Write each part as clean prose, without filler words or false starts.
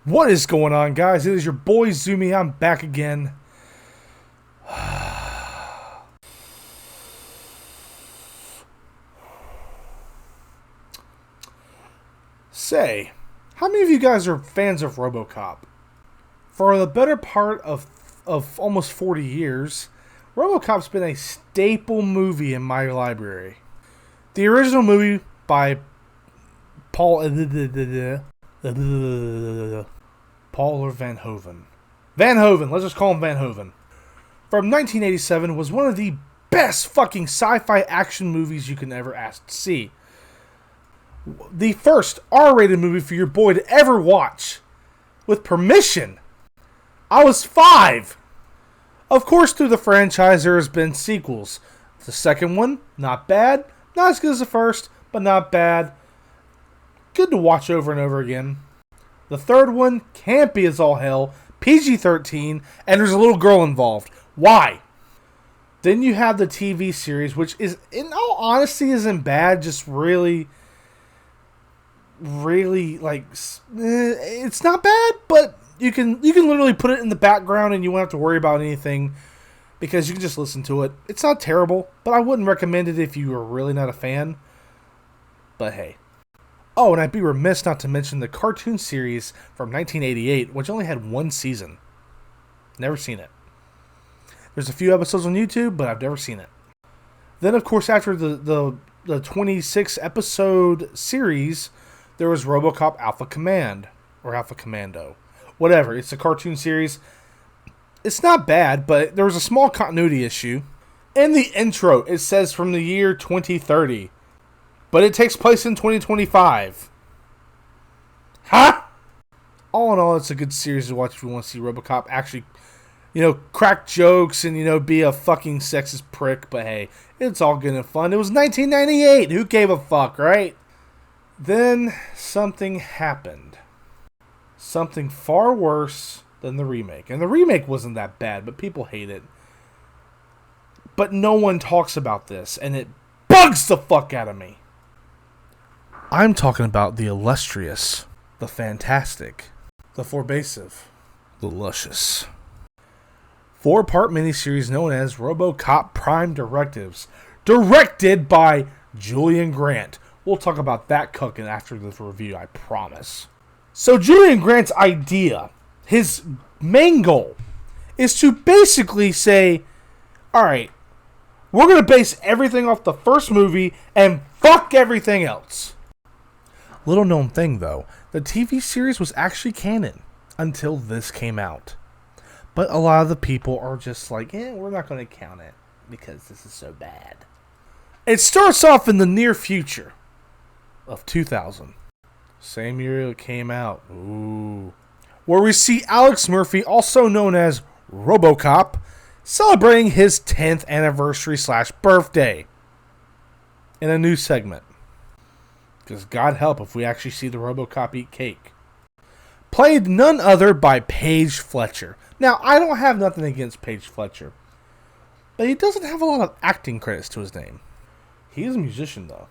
What is going on, guys? It is your boy Zuumy. I'm back again. Say, how many of you guys are fans of RoboCop? For the better part of almost 40 years, RoboCop's been a staple movie in my library. The original movie by Paul or Van Hoven. Van Hoven, let's just call him Van Hoven. From 1987 was one of the best fucking sci-fi action movies you can ever ask to see. The first R-rated movie for your boy to ever watch. With permission. I was 5. Of course, through the franchise there has been sequels. The second one, not bad. Not as good as the first, but not bad. Good to watch over and over again. The third one, campy as all hell, PG-13, and there's a little girl involved. Why? Then you have the TV series, which is, in all honesty, isn't bad, just really, like, it's not bad, but you can literally put it in the background and you won't have to worry about anything because you can just listen to it. It's not terrible, but I wouldn't recommend it if you are really not a fan. But hey. Oh, and I'd be remiss not to mention the cartoon series from 1988, which only had 1 season. Never seen it. There's a few episodes on YouTube, but I've never seen it. Then, of course, after the 26 episode series, there was RoboCop Alpha Command, or Alpha Commando. Whatever, it's a cartoon series. It's not bad, but there was a small continuity issue. In the intro, it says from the year 2030. But it takes place in 2025. Huh? All in all, it's a good series to watch if you want to see RoboCop actually, crack jokes and, be a fucking sexist prick. But hey, it's all good and fun. It was 1998. Who gave a fuck, right? Then something happened. Something far worse than the remake. And the remake wasn't that bad, but people hate it. But no one talks about this, and it bugs the fuck out of me. I'm talking about the illustrious, the fantastic, the forbasive, the luscious 4-part miniseries known as RoboCop Prime Directives, directed by Julian Grant. We'll talk about that cooking after this review, I promise. So Julian Grant's idea, his main goal, is to basically say, alright, we're going to base everything off the first movie and fuck everything else. Little known thing though, the TV series was actually canon until this came out. But a lot of the people are just like, we're not going to count it because this is so bad. It starts off in the near future of 2000. Same year it came out. Ooh. Where we see Alex Murphy, also known as RoboCop, celebrating his 10th anniversary / birthday in a new segment. Because God help if we actually see the RoboCop eat cake. Played none other by Paige Fletcher. Now, I don't have nothing against Paige Fletcher, but he doesn't have a lot of acting credits to his name. He's a musician, though.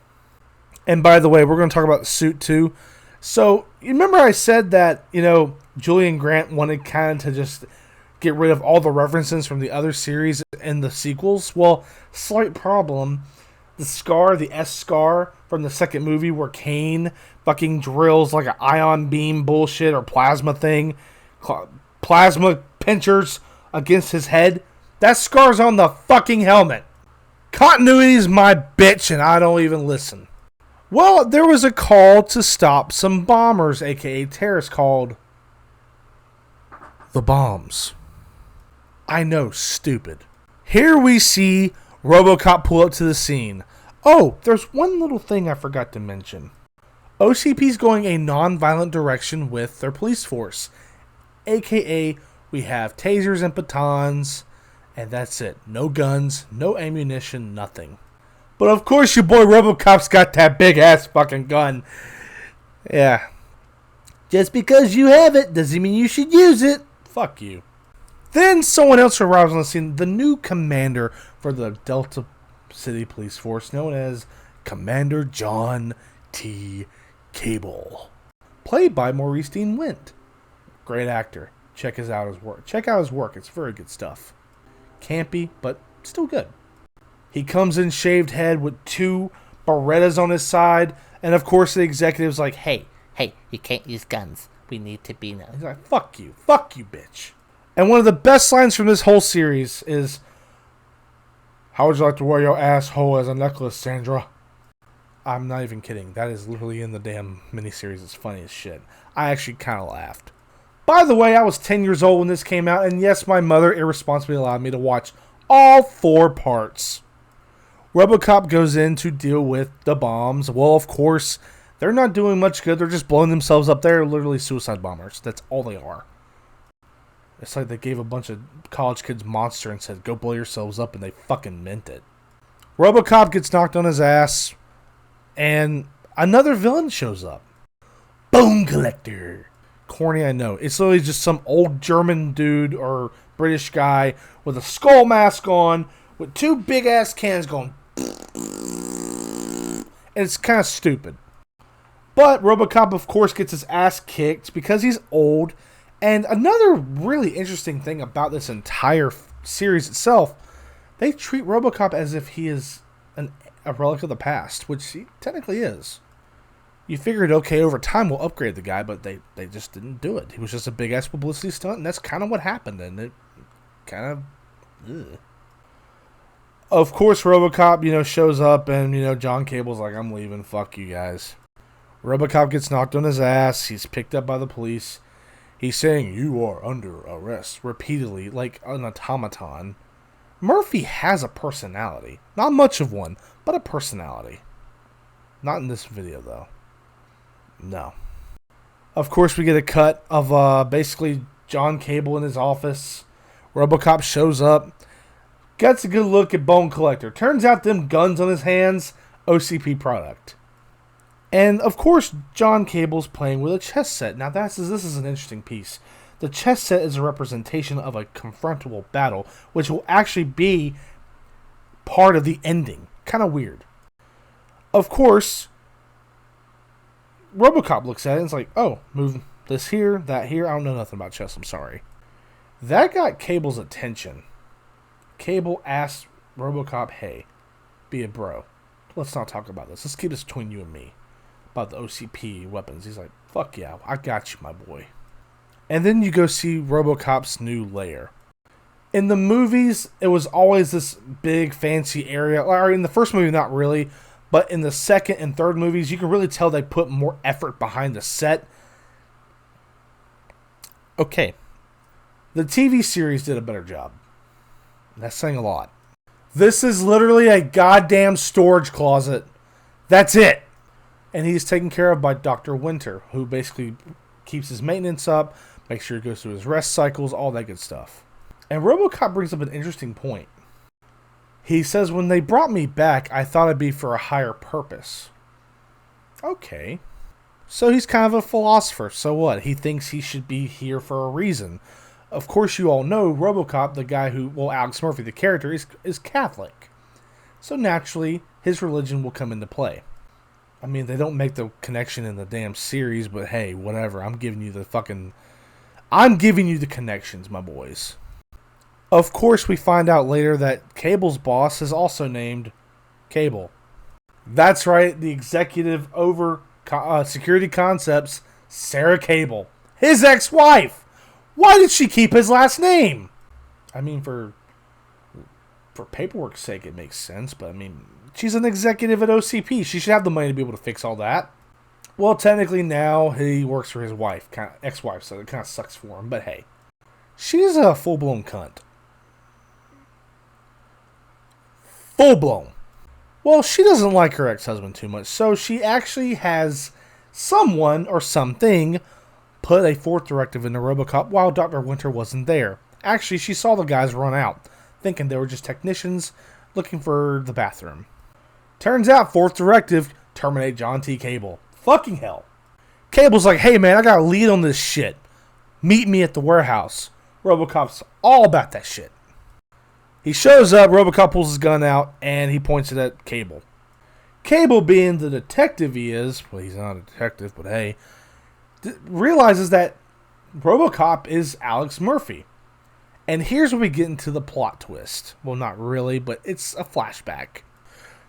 And by the way, we're going to talk about the suit, too. So, you remember I said that, Julian Grant wanted kind of to just get rid of all the references from the other series and the sequels? Well, slight problem. The S scar from the second movie where Kane fucking drills like an ion beam bullshit or plasma thing, plasma pinchers against his head. That scar's on the fucking helmet. Continuity's my bitch and I don't even listen. Well, there was a call to stop some bombers, aka terrorists, called the Bombs. I know, stupid. Here we see RoboCop pull up to the scene. Oh, there's one little thing I forgot to mention. OCP's going a non-violent direction with their police force. AKA, we have tasers and batons, and that's it. No guns, no ammunition, nothing. But of course your boy RoboCop's got that big-ass fucking gun. Yeah. Just because you have it doesn't mean you should use it. Fuck you. Then someone else arrives on the scene, the new commander for the Delta City Police Force, known as Commander John T. Cable, played by Maurice Dean Wint. Great actor. Check out his work. Check out his work. It's very good stuff. Campy, but still good. He comes in shaved head with 2 Berettas on his side, and of course the executive's like, hey, you can't use guns. We need to be now. He's like, fuck you, bitch. And one of the best lines from this whole series is, how would you like to wear your asshole as a necklace, Sandra? I'm not even kidding. That is literally in the damn miniseries. It's funny as shit. I actually kind of laughed. By the way, I was 10 years old when this came out, and yes, my mother irresponsibly allowed me to watch all 4 parts. RoboCop goes in to deal with the bombs. Well, of course, they're not doing much good. They're just blowing themselves up. They're literally suicide bombers. That's all they are. It's like they gave a bunch of college kids Monster and said, go blow yourselves up, and they fucking meant it. RoboCop gets knocked on his ass, and another villain shows up. Bone Collector. Corny, I know. It's literally just some old German dude or British guy with a skull mask on with 2 big-ass cannons going. And it's kind of stupid. But RoboCop, of course, gets his ass kicked because he's old. And another really interesting thing about this entire series itself, they treat RoboCop as if he is a relic of the past, which he technically is. You figured, okay, over time we'll upgrade the guy, but they just didn't do it. He was just a big-ass publicity stunt, and that's kind of what happened, and it kind of... Ugh. Of course, RoboCop, shows up, and, John Cable's like, I'm leaving, fuck you guys. RoboCop gets knocked on his ass, he's picked up by the police. He's saying, you are under arrest, repeatedly, like an automaton. Murphy has a personality. Not much of one, but a personality. Not in this video, though. No. Of course, we get a cut of basically John Cable in his office. RoboCop shows up. Gets a good look at Bone Collector. Turns out them guns on his hands, OCP product. And, of course, John Cable's playing with a chess set. Now, this is an interesting piece. The chess set is a representation of a confrontable battle, which will actually be part of the ending. Kind of weird. Of course, RoboCop looks at it and is like, oh, move this here, that here. I don't know nothing about chess, I'm sorry. That got Cable's attention. Cable asked RoboCop, hey, be a bro. Let's not talk about this. Let's keep this between you and me. About the OCP weapons. He's like, fuck yeah, I got you, my boy. And then you go see RoboCop's new lair. In the movies, it was always this big, fancy area. Or in the first movie, not really. But in the second and third movies, you can really tell they put more effort behind the set. Okay. The TV series did a better job. That's saying a lot. This is literally a goddamn storage closet. That's it. And he's taken care of by Dr. Winter, who basically keeps his maintenance up, makes sure he goes through his rest cycles, all that good stuff. And RoboCop brings up an interesting point. He says, when they brought me back, I thought it'd be for a higher purpose. Okay. So he's kind of a philosopher. So what? He thinks he should be here for a reason. Of course, you all know RoboCop, the guy who, Alex Murphy, the character, is Catholic. So naturally, his religion will come into play. I mean, they don't make the connection in the damn series, but hey, whatever. I'm giving you the connections, my boys. Of course, we find out later that Cable's boss is also named Cable. That's right, the executive over Security Concepts, Sarah Cable. His ex-wife! Why did she keep his last name? I mean, for paperwork's sake, it makes sense, but I mean, she's an executive at OCP. She should have the money to be able to fix all that. Well, technically now he works for his wife, ex-wife, so it kind of sucks for him, but hey. She's a full-blown cunt. Full-blown. Well, she doesn't like her ex-husband too much, so she actually has someone or something put a 4th directive into RoboCop while Dr. Winter wasn't there. Actually, she saw the guys run out, thinking they were just technicians looking for the bathroom. Turns out, 4th directive, terminate John T. Cable. Fucking hell. Cable's like, hey man, I got a lead on this shit. Meet me at the warehouse. RoboCop's all about that shit. He shows up, RoboCop pulls his gun out, and he points it at Cable. Cable, being the detective he is, well, he's not a detective, but hey, realizes that RoboCop is Alex Murphy. And here's where we get into the plot twist. Well, not really, but it's a flashback.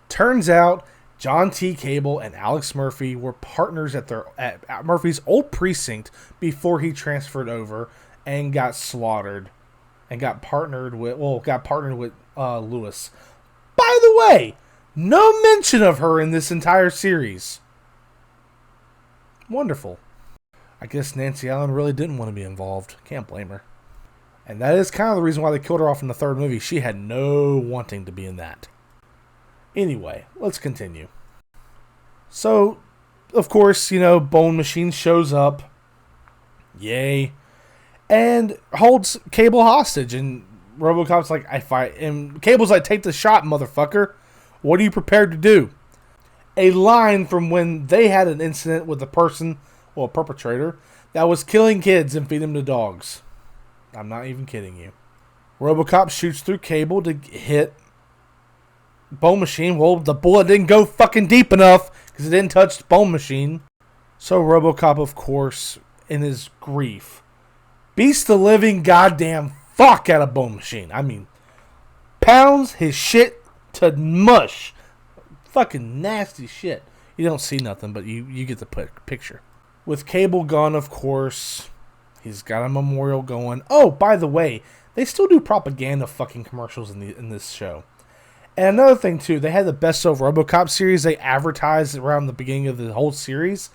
Turns out John T. Cable and Alex Murphy were partners at Murphy's old precinct before he transferred over and got slaughtered and got partnered with Lewis. By the way, no mention of her in this entire series. Wonderful. I guess Nancy Allen really didn't want to be involved. Can't blame her. And that is kind of the reason why they killed her off in the third movie. She had no wanting to be in that. Anyway, let's continue. So, of course, Bone Machine shows up. Yay. And holds Cable hostage. And RoboCop's like, and Cable's like, take the shot, motherfucker. What are you prepared to do? A line from when they had an incident with a perpetrator, that was killing kids and feeding them to dogs. I'm not even kidding you. RoboCop shoots through Cable to hit Bone Machine. Well, the bullet didn't go fucking deep enough because it didn't touch Bone Machine. So RoboCop, of course, in his grief, beats the living goddamn fuck out of Bone Machine. I mean, pounds his shit to mush. Fucking nasty shit. You don't see nothing, but you get the picture. With Cable gone, of course, he's got a memorial going. Oh, by the way, they still do propaganda fucking commercials in this show. And another thing, too, they had the Best of RoboCop series they advertised around the beginning of the whole series.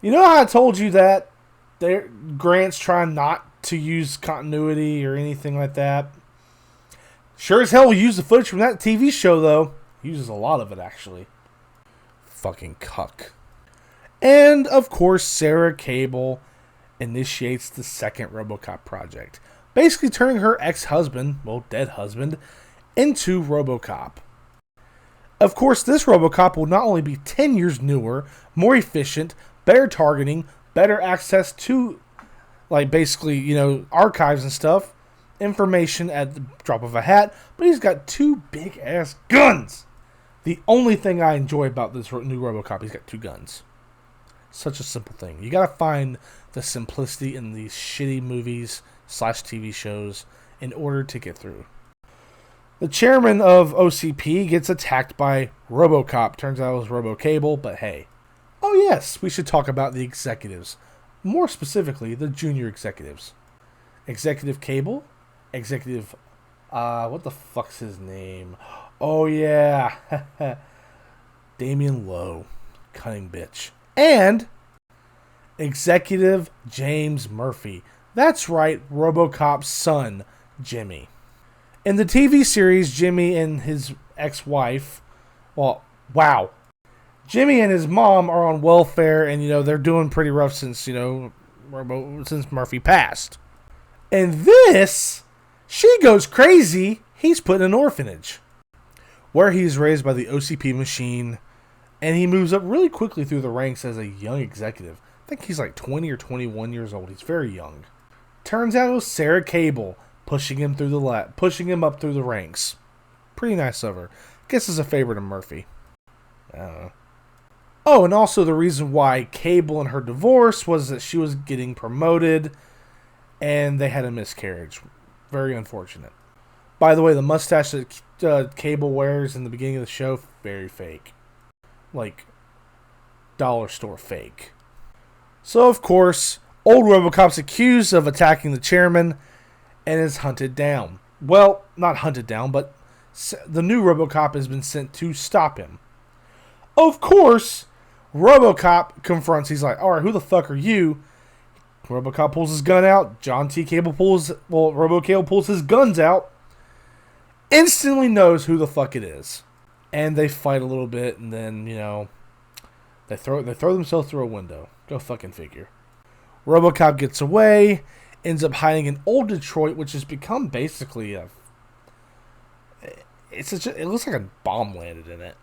You know how I told you that Grant's trying not to use continuity or anything like that? Sure as hell will use the footage from that TV show, though. Uses a lot of it, actually. Fucking cuck. And, of course, Sarah Cable initiates the second RoboCop project. Basically turning her ex-husband, well, dead husband, into RoboCop. Of course, this RoboCop will not only be 10 years newer, more efficient, better targeting, better access to, archives and stuff, information at the drop of a hat, but he's got 2 big-ass guns! The only thing I enjoy about this new RoboCop, he's got 2 guns. Such a simple thing. You gotta find the simplicity in these shitty movies / TV shows in order to get through. The chairman of OCP gets attacked by RoboCop. Turns out it was RoboCable, but hey. Oh yes, we should talk about the executives. More specifically, the junior executives. Executive Cable. Executive... what the fuck's his name? Oh yeah. Damian Lowe. Cunning bitch. And Executive James Murphy. That's right, RoboCop's son, Jimmy. In the TV series, Jimmy and his ex-wife, Jimmy and his mom are on welfare, and they're doing pretty rough since since Murphy passed. And this, she goes crazy. He's put in an orphanage, where he's raised by the OCP machine. And he moves up really quickly through the ranks as a young executive. I think he's like 20 or 21 years old. He's very young. Turns out it was Sarah Cable pushing him up through the ranks. Pretty nice of her. Guess it's a favorite of Murphy. I don't know. Oh, and also the reason why Cable and her divorce was that she was getting promoted and they had a miscarriage. Very unfortunate. By the way, the mustache that Cable wears in the beginning of the show, very fake. Like, dollar store fake. So, of course, old RoboCop's accused of attacking the chairman and is hunted down. Well, not hunted down, but the new RoboCop has been sent to stop him. Of course, RoboCop confronts. He's like, alright, who the fuck are you? RoboCop pulls his gun out. RoboCable pulls his guns out. Instantly knows who the fuck it is. And they fight a little bit, and then, they throw themselves through a window. Go fucking figure. RoboCop gets away, ends up hiding in old Detroit, which has become basically it looks like a bomb landed in it.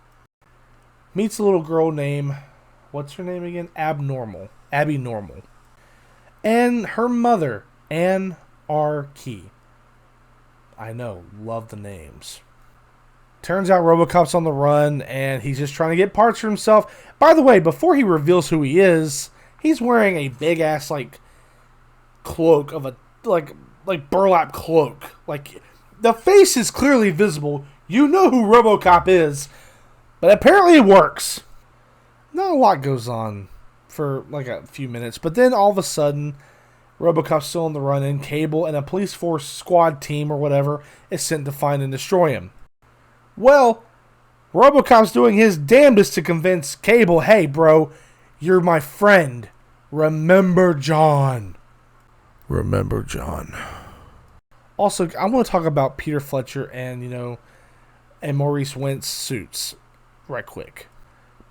Meets a little girl named, what's her name again? Abby Normal. And her mother, Ann R. Key. I know, love the names. Turns out RoboCop's on the run, and he's just trying to get parts for himself. By the way, before he reveals who he is, he's wearing a big-ass, cloak of a like burlap cloak. Like the face is clearly visible. You know who RoboCop is, but apparently it works. Not a lot goes on for like a few minutes, but then all of a sudden, RoboCop's still on the run, and Cable and a police force squad team or whatever is sent to find and destroy him. Well, RoboCop's doing his damnedest to convince Cable, hey bro, you're my friend. Remember John. Remember John. Also, I want to talk about Peter Fletcher and, and Maurice Went's suits right quick.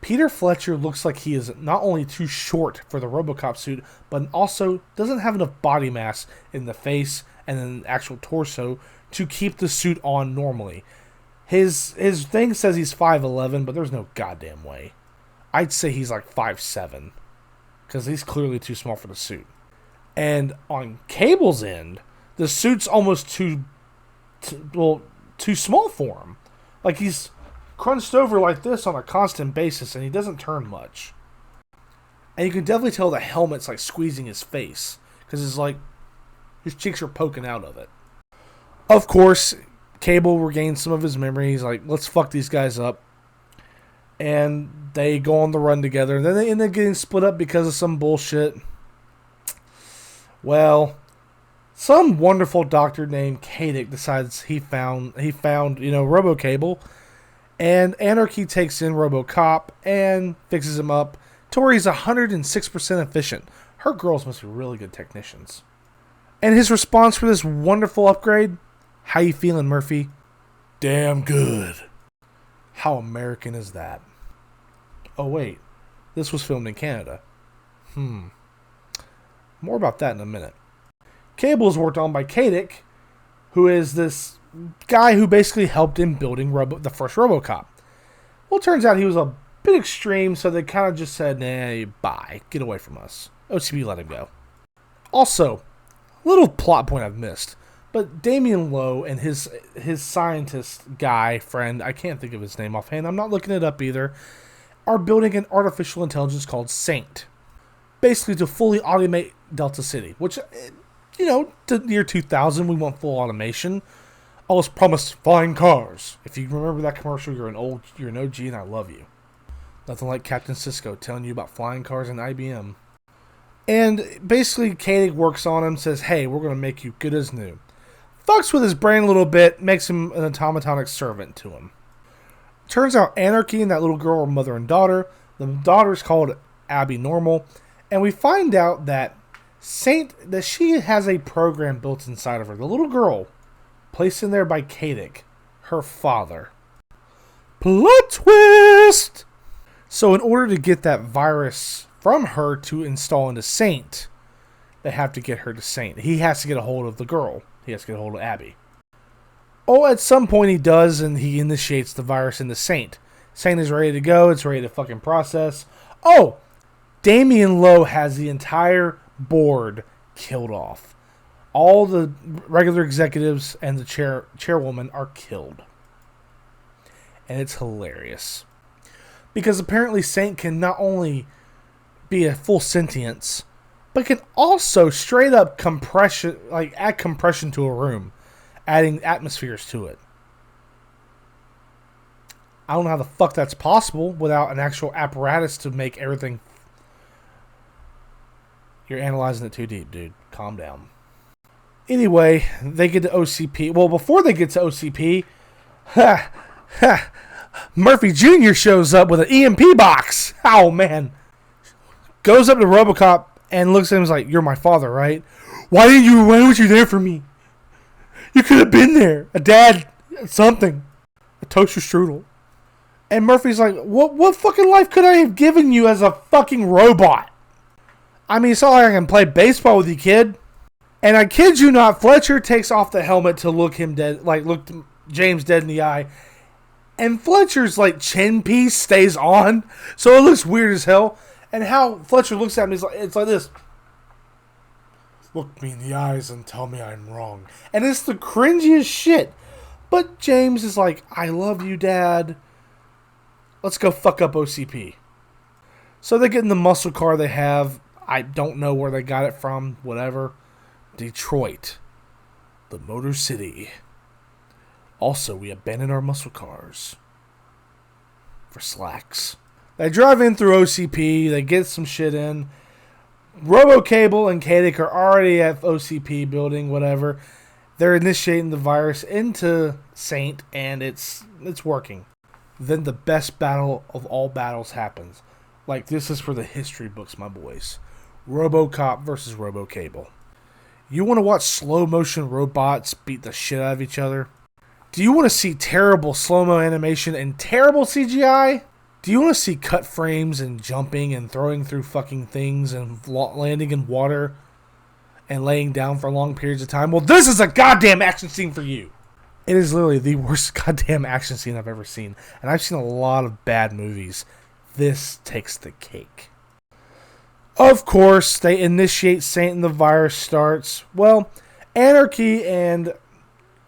Peter Fletcher looks like he is not only too short for the RoboCop suit, but also doesn't have enough body mass in the face and in the actual torso to keep the suit on normally. His thing says he's 5'11", but there's no goddamn way. I'd say he's like 5'7", because he's clearly too small for the suit. And on Cable's end, the suit's almost too small for him. Like he's crunched over like this on a constant basis, and he doesn't turn much. And you can definitely tell the helmet's like squeezing his face, because it's like his cheeks are poking out of it. Of course, Cable regains some of his memory. He's like, let's fuck these guys up. And they go on the run together. And then they end up getting split up because of some bullshit. Well, some wonderful doctor named Kadick decides he found RoboCable. And Anarchy takes in RoboCop and fixes him up to where he's 106% efficient. Her girls must be really good technicians. And his response for this wonderful upgrade? How you feeling, Murphy? Damn good. How American is that? Oh wait, this was filmed in Canada. More about that in a minute. Cable is worked on by Kadick, who is this guy who basically helped in building the first RoboCop. Well, it turns out he was a bit extreme, so they kind of just said, nah, bye, get away from us. OCP let him go. Also, little plot point I've missed, but Damien Lowe and his scientist guy, friend, I can't think of his name offhand, I'm not looking it up either, are building an artificial intelligence called Saint. Basically to fully automate Delta City, which, the year 2000, we want full automation. I was promised flying cars. If you remember that commercial, you're an OG, and I love you. Nothing like Captain Sisko telling you about flying cars and IBM. And basically, Kadick works on him, says, hey, we're going to make you good as new. Fucks with his brain a little bit, makes him an automatonic servant to him. Turns out Anarchy and that little girl are mother and daughter. The daughter's called Abby Normal. And we find out that that she has a program built inside of her. The little girl, placed in there by Kadick, her father. Plot twist! So in order to get that virus from her to install into Saint, they have to get her to Saint. He has to get a hold of the girl. He has to get a hold of Abby. Oh, at some point he does, and he initiates the virus into Saint. Saint is ready to go. It's ready to fucking process. Oh! Damien Lowe has the entire board killed off. All the regular executives and the chairwoman are killed. And it's hilarious. Because apparently Saint can not only be a full sentience, but can also straight up add compression to a room, adding atmospheres to it. I don't know how the fuck that's possible without an actual apparatus to make everything. You're analyzing it too deep, dude. Calm down. Anyway, they get to OCP. Well, before they get to OCP, Murphy Jr. shows up with an EMP box. Oh, man. Goes up to RoboCop and looks at him and is like, you're my father, right? Why weren't you there for me? You could have been there. A dad, something. A toaster strudel. And Murphy's like, what fucking life could I have given you as a fucking robot? I mean, it's not like I can play baseball with you, kid. And I kid you not, Fletcher takes off the helmet to look James dead in the eye. And Fletcher's chin piece stays on, so it looks weird as hell. And how Fletcher looks at me it's like this. Look me in the eyes and tell me I'm wrong. And it's the cringiest shit. But James is like, I love you, Dad. Let's go fuck up OCP. So they get in the muscle car they have. I don't know where they got it from. Whatever. Detroit, the Motor City. Also, we abandoned our muscle cars for slacks. They drive in through OCP. They get some shit in. RoboCable and Kadik are already at OCP building, whatever. They're initiating the virus into Saint, and it's working. Then the best battle of all battles happens. Like, this is for the history books, my boys. RoboCop versus RoboCable. You want to watch slow-motion robots beat the shit out of each other? Do you want to see terrible slow-mo animation and terrible CGI? Do you want to see cut frames and jumping and throwing through fucking things and landing in water and laying down for long periods of time? Well, this is a goddamn action scene for you. It is literally the worst goddamn action scene I've ever seen. And I've seen a lot of bad movies. This takes the cake. Of course, they initiate Saint and the virus starts. Well, Anarchy and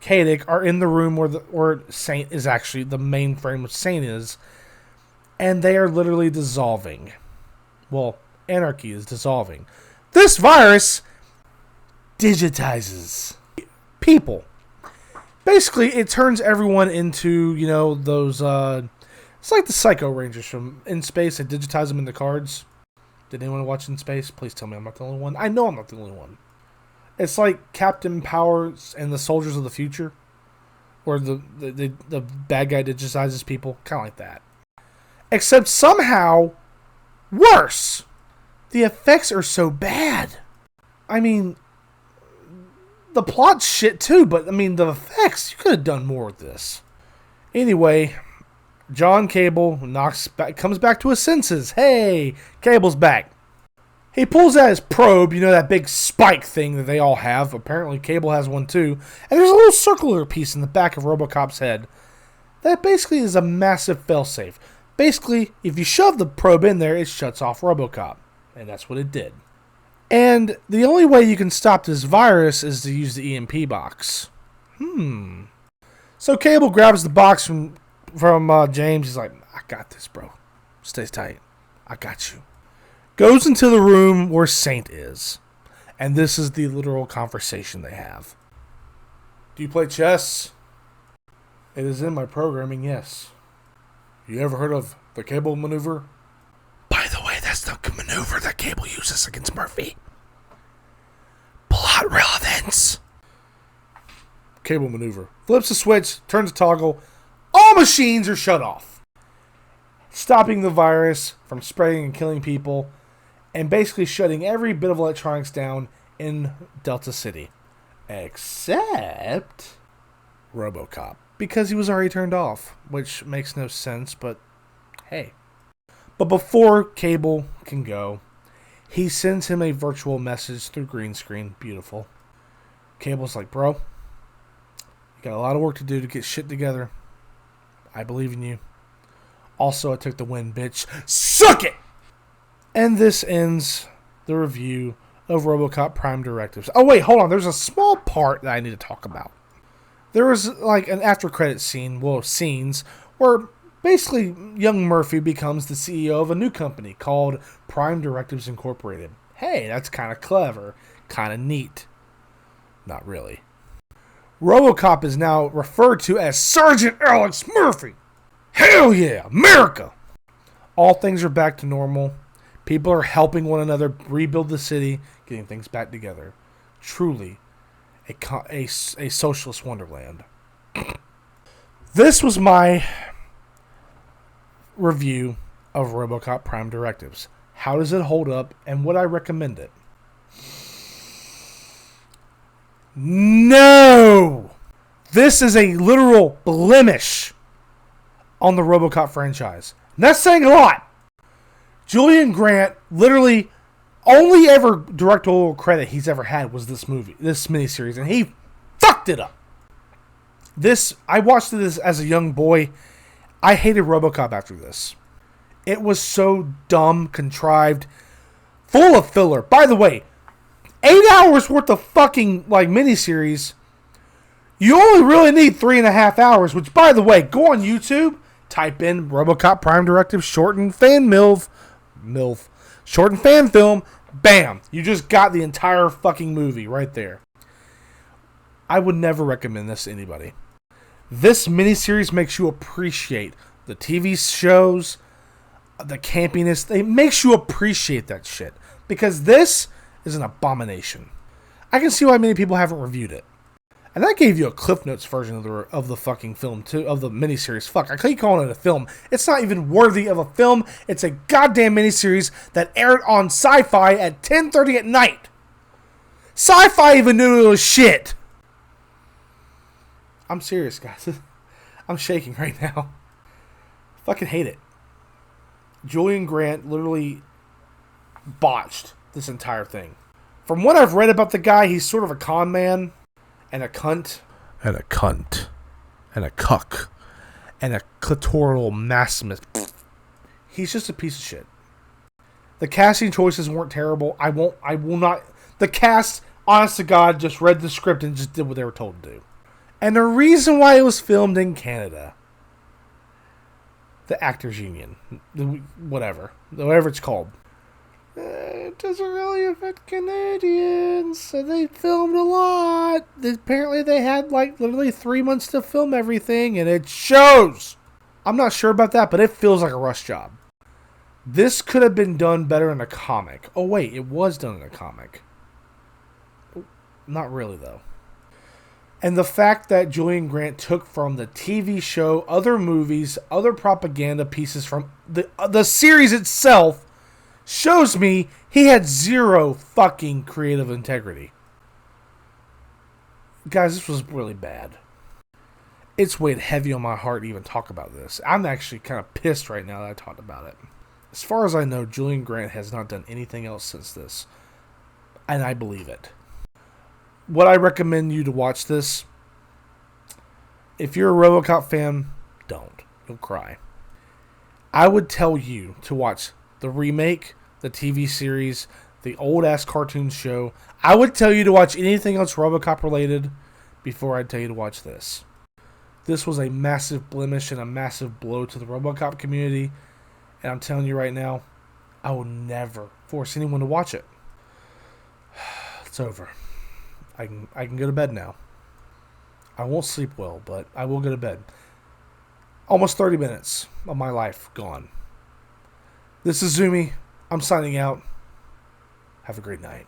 Kadik are in the room where Saint is actually the main frame of Saint is. And they are literally dissolving. Well, Anarchy is dissolving. This virus digitizes people. Basically, it turns everyone into, those, it's like the Psycho Rangers from In Space. They digitize them into cards. Did anyone watch In Space? Please tell me I'm not the only one. I know I'm not the only one. It's like Captain Powers and the Soldiers of the Future, where the bad guy digitizes people. Kind of like that. Except somehow worse. The effects are so bad. I mean, the plot's shit too, but I mean, the effects, you could have done more with this. Anyway, John Cable comes back to his senses. Hey, Cable's back. He pulls out his probe, that big spike thing that they all have. Apparently, Cable has one too. And there's a little circular piece in the back of RoboCop's head that basically is a massive failsafe. Basically, if you shove the probe in there, it shuts off RoboCop. And that's what it did. And the only way you can stop this virus is to use the EMP box. So Cable grabs the box from James. He's like, I got this, bro. Stay tight. I got you. Goes into the room where Saint is. And this is the literal conversation they have. Do you play chess? It is in my programming, yes. You ever heard of the Cable maneuver? By the way, that's the maneuver that Cable uses against Murphy. Plot relevance. Cable maneuver. Flips the switch, turns the toggle. All machines are shut off. Stopping the virus from spreading and killing people. And basically shutting every bit of electronics down in Delta City. Except RoboCop. Because he was already turned off. Which makes no sense, but hey. But before Cable can go, he sends him a virtual message through green screen. Beautiful. Cable's like, bro, you got a lot of work to do to get shit together. I believe in you. Also, I took the win, bitch. Suck it! And this ends the review of RoboCop Prime Directives. Oh, wait, hold on. There's a small part that I need to talk about. There was like an after-credit scenes, where basically young Murphy becomes the CEO of a new company called Prime Directives Incorporated. Hey, that's kind of clever. Kind of neat. Not really. RoboCop is now referred to as Sergeant Alex Murphy. Hell yeah, America! All things are back to normal. People are helping one another rebuild the city, getting things back together. Truly, a socialist wonderland. This was my review of RoboCop Prime Directives. How does it hold up, and would I recommend it? No! This is a literal blemish on the RoboCop franchise. And that's saying a lot. Julian Grant, literally, only ever directorial credit he's ever had was this miniseries, and he fucked it up. I watched this as a young boy. I hated RoboCop after this. It was so dumb, contrived, full of filler. By the way, 8 hours worth of fucking miniseries. You only really need 3.5 hours. Which, by the way, go on YouTube, type in RoboCop Prime Directive shortened fan shortened fan film. Bam! You just got the entire fucking movie right there. I would never recommend this to anybody. This miniseries makes you appreciate the TV shows, the campiness. It makes you appreciate that shit. Because this is an abomination. I can see why many people haven't reviewed it. And I gave you a Cliff Notes version of the fucking film, too, of the miniseries. Fuck, I keep calling it a film. It's not even worthy of a film. It's a goddamn miniseries that aired on Sci-Fi at 10:30 at night. Sci-Fi even knew it was shit. I'm serious, guys. I'm shaking right now. Fucking hate it. Julian Grant literally botched this entire thing. From what I've read about the guy, he's sort of a con man. And a cunt. And a cunt. And a cuck. And a clitoral maximus. He's just a piece of shit. The casting choices weren't terrible. I will not. The cast, honest to God, just read the script and just did what they were told to do. And the reason why it was filmed in Canada. The Actors Union. Whatever it's called. It doesn't really affect Canadians. So they filmed a lot. Apparently they had like literally 3 months to film everything, and it shows. I'm not sure about that, but it feels like a rush job. This could have been done better in a comic. Oh wait, it was done in a comic. Not really though. And the fact that Julian Grant took from the TV show, other movies, other propaganda pieces from the series itself shows me he had zero fucking creative integrity. Guys, this was really bad. It's weighed heavy on my heart to even talk about this. I'm actually kind of pissed right now that I talked about it. As far as I know, Julian Grant has not done anything else since this. And I believe it. Would I recommend you to watch this? If you're a RoboCop fan, don't. You'll cry. I would tell you to watch the remake, the TV series, the old-ass cartoon show. I would tell you to watch anything else RoboCop related before I'd tell you to watch this. This was a massive blemish and a massive blow to the RoboCop community. And I'm telling you right now, I will never force anyone to watch it. It's over. I can go to bed now. I won't sleep well, but I will go to bed. Almost 30 minutes of my life gone. This is Zuumy. I'm signing out. Have a great night.